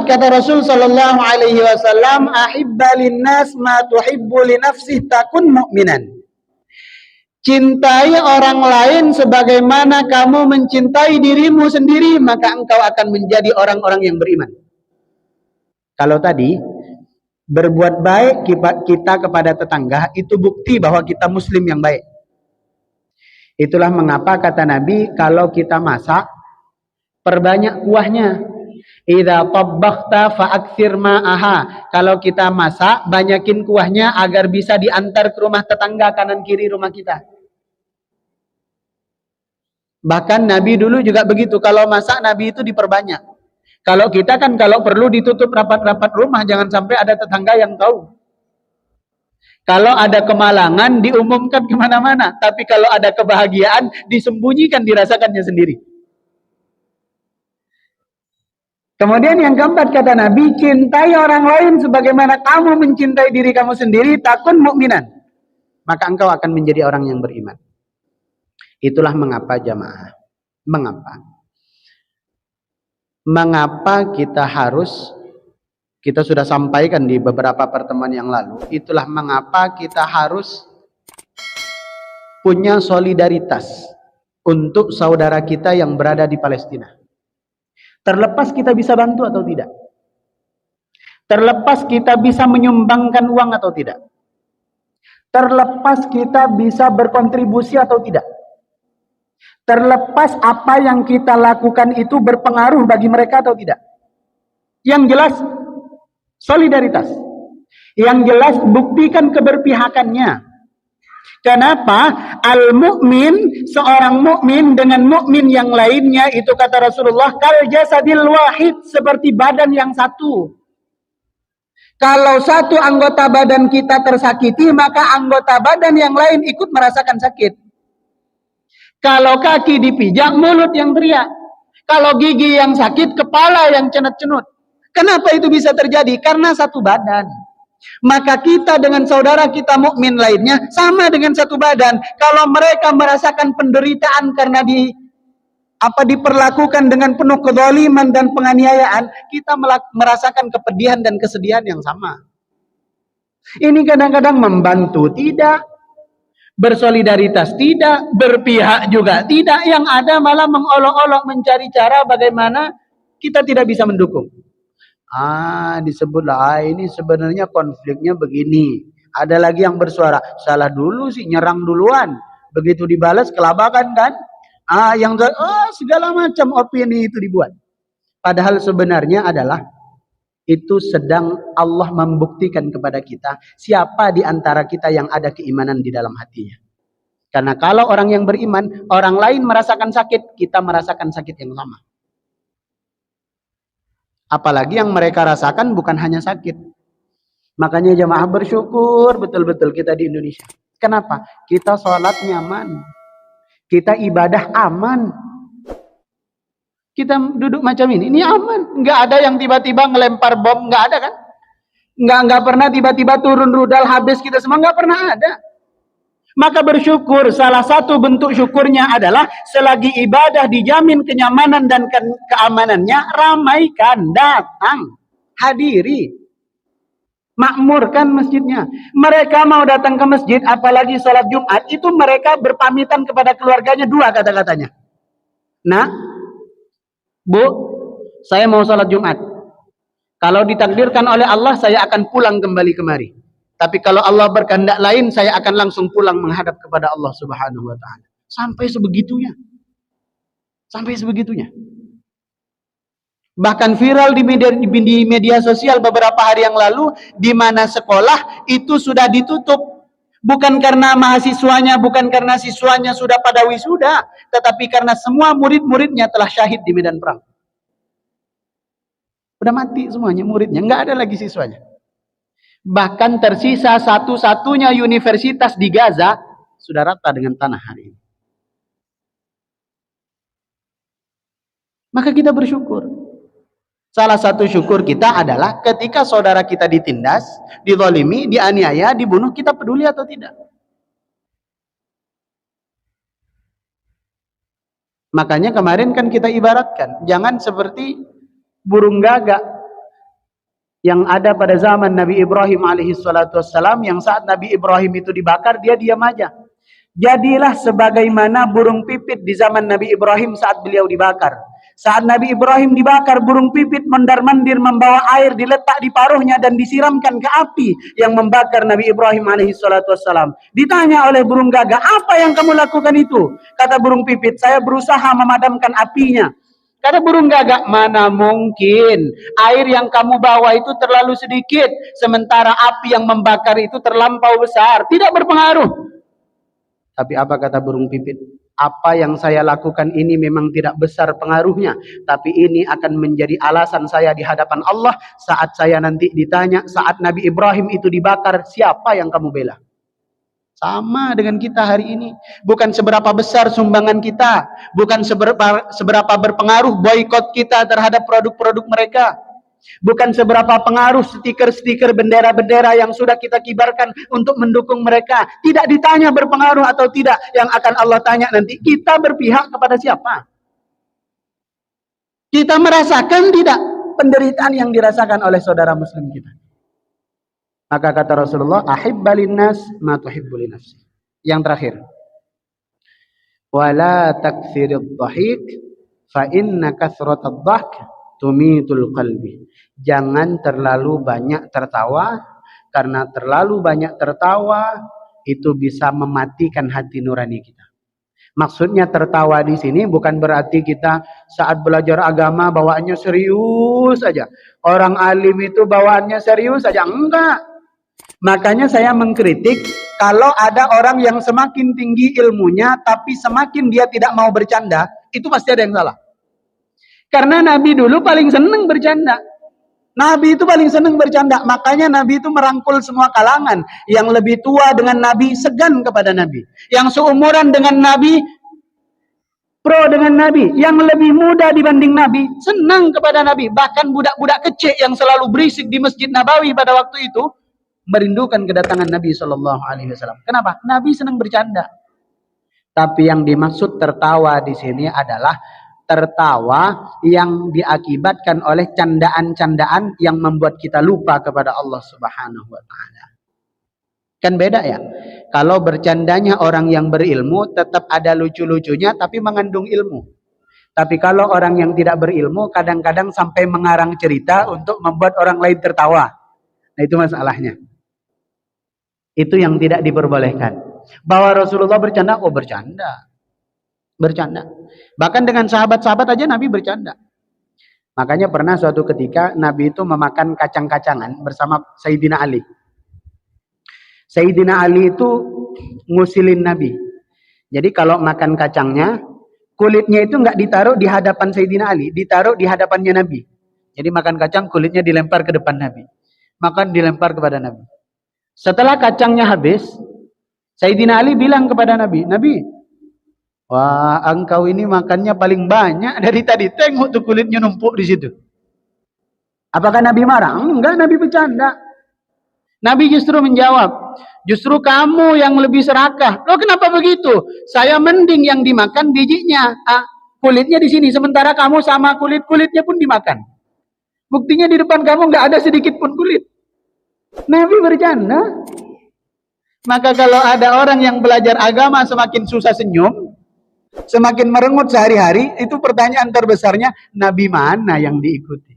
Muhammad, kata Rasul sallallahu alaihi wasallam, ahibba linnas ma tuhibbu li nafsih takun mu'minan. Cintai orang lain sebagaimana kamu mencintai dirimu sendiri, maka engkau akan menjadi orang-orang yang beriman. Kalau tadi berbuat baik kita kepada tetangga itu bukti bahwa kita muslim yang baik. Itulah mengapa kata Nabi, kalau kita masak perbanyak kuahnya. Idza tabbaghta fa'aktsir ma'aha. Kalau kita masak, banyakin kuahnya agar bisa diantar ke rumah tetangga kanan kiri rumah kita. Bahkan Nabi dulu juga begitu, kalau masak Nabi itu diperbanyak. Kalau kita kan kalau perlu ditutup rapat-rapat rumah, jangan sampai ada tetangga yang tahu. Kalau ada kemalangan diumumkan kemana-mana, tapi kalau ada kebahagiaan disembunyikan, dirasakannya sendiri. Kemudian yang keempat kata Nabi, cintai orang lain sebagaimana kamu mencintai diri kamu sendiri, takun mukminan. Maka engkau akan menjadi orang yang beriman. Itulah mengapa jamaah. Mengapa kita sudah sampaikan di beberapa pertemuan yang lalu. Itulah mengapa kita harus punya solidaritas untuk saudara kita yang berada di Palestina. Terlepas kita bisa bantu atau tidak. Terlepas kita bisa menyumbangkan uang atau tidak. Terlepas kita bisa berkontribusi atau tidak. Terlepas apa yang kita lakukan itu berpengaruh bagi mereka atau tidak. Yang jelas solidaritas. Yang jelas buktikan keberpihakannya. Kenapa? Al-mu'min, seorang mukmin dengan mukmin yang lainnya itu kata Rasulullah kal jasadil wahid, seperti badan yang satu. Kalau satu anggota badan kita tersakiti, maka anggota badan yang lain ikut merasakan sakit. Kalau kaki dipijak, mulut yang teriak. Kalau gigi yang sakit, kepala yang cenut-cenut. Kenapa itu bisa terjadi? Karena satu badan. Maka kita dengan saudara kita mukmin lainnya sama dengan satu badan. Kalau mereka merasakan penderitaan karena diperlakukan dengan penuh kezaliman dan penganiayaan, kita merasakan kepedihan dan kesedihan yang sama. Ini kadang-kadang membantu tidak, bersolidaritas tidak, berpihak juga tidak. Yang ada malah mengolok-olok mencari cara bagaimana kita tidak bisa mendukung. Disebutlah ini sebenarnya konfliknya begini. Ada lagi yang bersuara, salah dulu sih, nyerang duluan. Begitu dibalas kelabakan kan? Segala macam opini itu dibuat. Padahal sebenarnya adalah itu sedang Allah membuktikan kepada kita siapa di antara kita yang ada keimanan di dalam hatinya. Karena kalau orang yang beriman, orang lain merasakan sakit, kita merasakan sakit yang sama. Apalagi yang mereka rasakan bukan hanya sakit. Makanya jamaah bersyukur betul-betul kita di Indonesia. Kenapa? Kita sholat nyaman. Kita ibadah aman. Kita duduk macam ini aman. Nggak ada yang tiba-tiba ngelempar bom, nggak ada kan? Nggak pernah tiba-tiba turun rudal habis kita semua, nggak pernah ada. Maka bersyukur, salah satu bentuk syukurnya adalah selagi ibadah dijamin kenyamanan dan keamanannya, ramaikan, datang, hadiri, makmurkan masjidnya. Mereka mau datang ke masjid, apalagi sholat Jumat, itu mereka berpamitan kepada keluarganya dua kata-katanya. Nah, Bu, saya mau sholat Jumat. Kalau ditakdirkan oleh Allah, saya akan pulang kembali kemari. Tapi kalau Allah berkehendak lain, saya akan langsung pulang menghadap kepada Allah Subhanahu wa ta'ala. Sampai sebegitunya. Sampai sebegitunya. Bahkan viral di media sosial beberapa hari yang lalu, di mana sekolah itu sudah ditutup. Bukan karena mahasiswanya, bukan karena siswanya sudah pada wisuda, tetapi karena semua murid-muridnya telah syahid di medan perang. Udah mati semuanya muridnya, nggak ada lagi siswanya. Bahkan tersisa satu-satunya universitas di Gaza sudah rata dengan tanah hari ini. Maka kita bersyukur. Salah satu syukur kita adalah ketika saudara kita ditindas, dizalimi, dianiaya, dibunuh, kita peduli atau tidak? Makanya kemarin kan kita ibaratkan, jangan seperti burung gagak. yang ada pada zaman Nabi Ibrahim alaihi salatu wassalam, yang saat Nabi Ibrahim itu dibakar, dia diam aja. Jadilah sebagaimana burung pipit di zaman Nabi Ibrahim saat beliau dibakar. Saat Nabi Ibrahim dibakar, burung pipit mondar-mandir membawa air, diletak di paruhnya dan disiramkan ke api yang membakar Nabi Ibrahim alaihi salatu wassalam. Ditanya oleh burung gagak, apa yang kamu lakukan itu? Kata burung pipit, saya berusaha memadamkan apinya. Kata burung gagak, mana mungkin, air yang kamu bawa itu terlalu sedikit, sementara api yang membakar itu terlampau besar, tidak berpengaruh. Tapi apa kata burung pipit? Apa yang saya lakukan ini memang tidak besar pengaruhnya, tapi ini akan menjadi alasan saya di hadapan Allah saat saya nanti ditanya, saat Nabi Ibrahim itu dibakar, siapa yang kamu bela? Sama dengan kita hari ini. Bukan seberapa besar sumbangan kita, bukan seberapa berpengaruh boikot kita terhadap produk-produk mereka, bukan seberapa pengaruh stiker-stiker bendera-bendera yang sudah kita kibarkan untuk mendukung mereka. Tidak ditanya berpengaruh atau tidak. Yang akan Allah tanya nanti, kita berpihak kepada siapa? Kita merasakan tidak penderitaan yang dirasakan oleh saudara muslim kita? Maka kata Rasulullah, ahibba linnas ma tuhibbu li nafsi. Yang terakhir, wala taktsirid dhahik fa inna kathratad dhahk tumitul qalbi. Jangan terlalu banyak tertawa, karena terlalu banyak tertawa itu bisa mematikan hati nurani kita. Maksudnya tertawa di sini bukan berarti kita saat belajar agama bawaannya serius saja. Orang alim itu bawaannya serius saja, enggak. Makanya saya mengkritik kalau ada orang yang semakin tinggi ilmunya tapi semakin dia tidak mau bercanda, itu pasti ada yang salah. Karena Nabi dulu paling senang bercanda. Nabi itu paling senang bercanda. Makanya Nabi itu merangkul semua kalangan. Yang lebih tua dengan Nabi segan kepada Nabi. Yang seumuran dengan Nabi pro dengan Nabi. Yang lebih muda dibanding Nabi senang kepada Nabi. Bahkan budak-budak kecil yang selalu berisik di Masjid Nabawi pada waktu itu merindukan kedatangan Nabi SAW. Kenapa? Nabi senang bercanda. Tapi yang dimaksud tertawa di sini adalah tertawa yang diakibatkan oleh candaan-candaan yang membuat kita lupa kepada Allah Subhanahu wa taala. Kan beda ya. Kalau bercandanya orang yang berilmu tetap ada lucu-lucunya tapi mengandung ilmu. Tapi kalau orang yang tidak berilmu kadang-kadang sampai mengarang cerita untuk membuat orang lain tertawa. Nah, itu masalahnya. Itu yang tidak diperbolehkan. Bahwa Rasulullah bercanda, oh bercanda. Bercanda. Bahkan dengan sahabat-sahabat aja Nabi bercanda. Makanya pernah suatu ketika Nabi itu memakan kacang-kacangan bersama Sayyidina Ali. Sayyidina Ali itu ngusilin Nabi. Jadi kalau makan kacangnya, kulitnya itu nggak ditaruh di hadapan Sayyidina Ali, ditaruh di hadapannya Nabi. Jadi makan kacang, kulitnya dilempar ke depan Nabi. Makan dilempar kepada Nabi. Setelah kacangnya habis, Sayyidina Ali bilang kepada Nabi, Nabi, wah, engkau ini makannya paling banyak dari tadi. Tengok tuh kulitnya numpuk di situ. Apakah Nabi marah? Enggak, Nabi bercanda. Nabi justru menjawab, justru kamu yang lebih serakah. Loh, kenapa begitu? Saya mending yang dimakan bijinya, kulitnya di sini. Sementara kamu sama kulitnya pun dimakan. Buktinya di depan kamu nggak ada sedikit pun kulit. Nabi bercanda. Maka kalau ada orang yang belajar agama semakin susah senyum, semakin merengut sehari-hari, itu pertanyaan terbesarnya, Nabi mana yang diikuti?